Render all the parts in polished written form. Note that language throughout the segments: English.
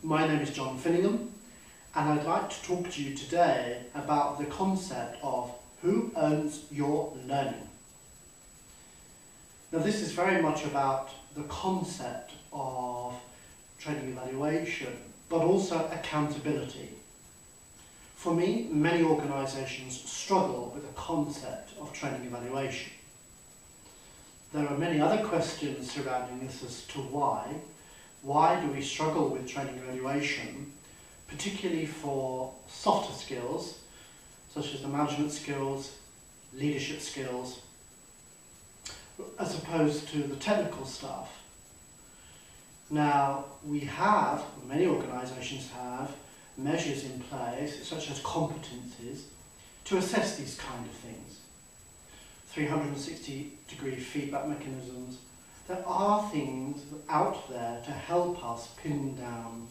My name is John Finningham, and I'd like to talk to you today about the concept of who owns your learning. Now, this is very much about the concept of training evaluation, but also accountability. For me, many organisations struggle with the concept of training evaluation. There are many other questions surrounding this as to why. Why do we struggle with training evaluation, particularly for softer skills, such as the management skills, leadership skills, as opposed to the technical stuff? Now, many organisations have measures in place, such as competencies, to assess these kind of things. 360-degree feedback mechanisms. There are things out there to help us pin down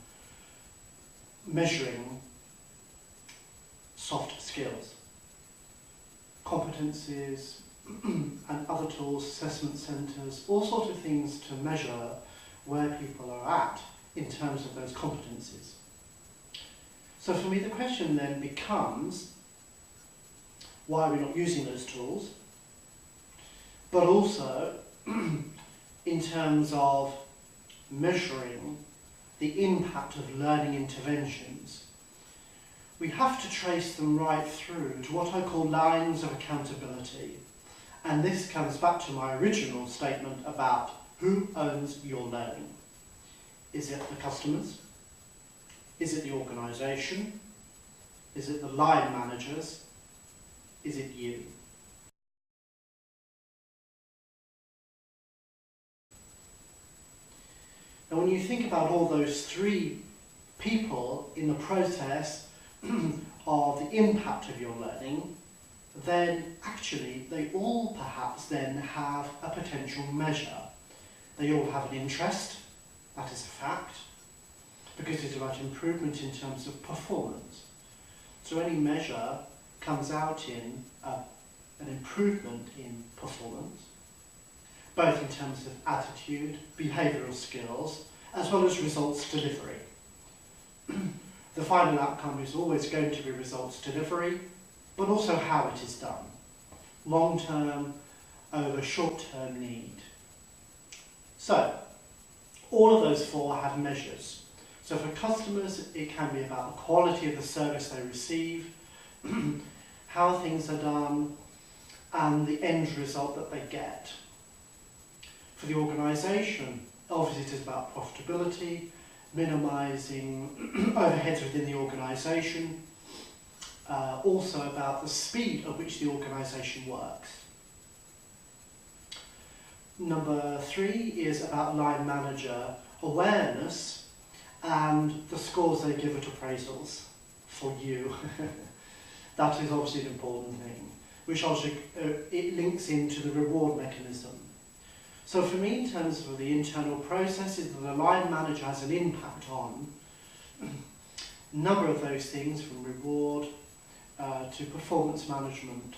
measuring soft skills. Competencies and other tools, assessment centres, all sorts of things to measure where people are at in terms of those competencies. So for me, the question then becomes, why are we not using those tools? But also, in terms of measuring the impact of learning interventions, we have to trace them right through to what I call lines of accountability. And this comes back to my original statement about who owns your learning. Is it the customers? Is it the organisation? Is it the line managers? Is it you? Now, when you think about all those three people in the process of the impact of your learning, then actually they all perhaps then have a potential measure. They all have an interest, that is a fact, because it's about improvement in terms of performance. So any measure comes out in an improvement in performance, both in terms of attitude, behavioural skills, as well as results delivery. The final outcome is always going to be results delivery, but also how it is done. Long-term over short-term need. So, all of those four have measures. So for customers, it can be about the quality of the service they receive, how things are done, and the end result that they get. For the organisation, obviously it is about profitability, minimising overheads within the organisation, also about the speed at which the organisation works. Number 3 is about line manager awareness and the scores they give at appraisals for you. That is obviously an important thing, which also it links into the reward mechanism. So for me, in terms of the internal processes that the line manager has an impact on, a number of those things, from reward to performance management,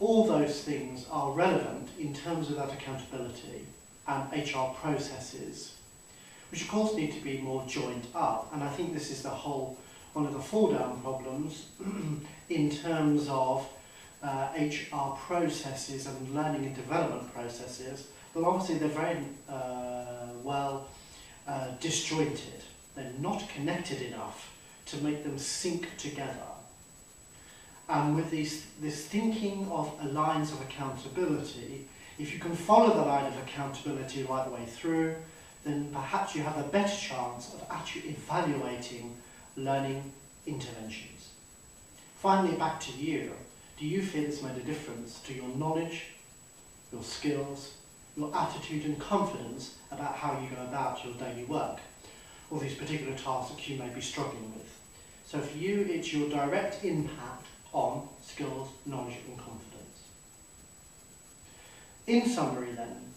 all those things are relevant in terms of that accountability and HR processes, which of course need to be more joined up. And I think this is one of the fall-down problems in terms of HR processes and learning and development processes. But obviously they're very disjointed. They're not connected enough to make them sync together. And with this thinking of lines of accountability, if you can follow the line of accountability right the way through, then perhaps you have a better chance of actually evaluating learning interventions. Finally, back to you. Do you feel it's made a difference to your knowledge, your skills, your attitude and confidence about how you go about your daily work, or these particular tasks that you may be struggling with? So for you, it's your direct impact on skills, knowledge and confidence. In summary then,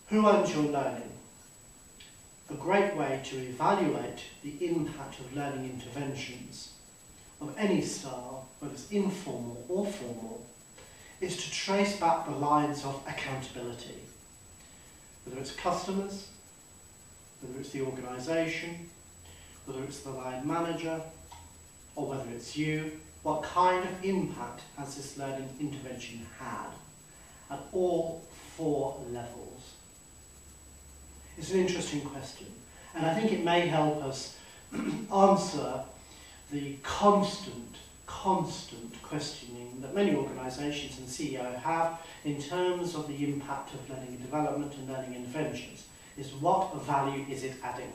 who owns your learning? A great way to evaluate the impact of learning interventions of any style, whether it's informal or formal, is to trace back the lines of accountability. Whether it's customers, whether it's the organisation, whether it's the line manager, or whether it's you, what kind of impact has this learning intervention had at all 4 levels? It's an interesting question, and I think it may help us answer the constant questioning that many organisations and CEO have in terms of the impact of learning and development and learning interventions, is what value is it adding?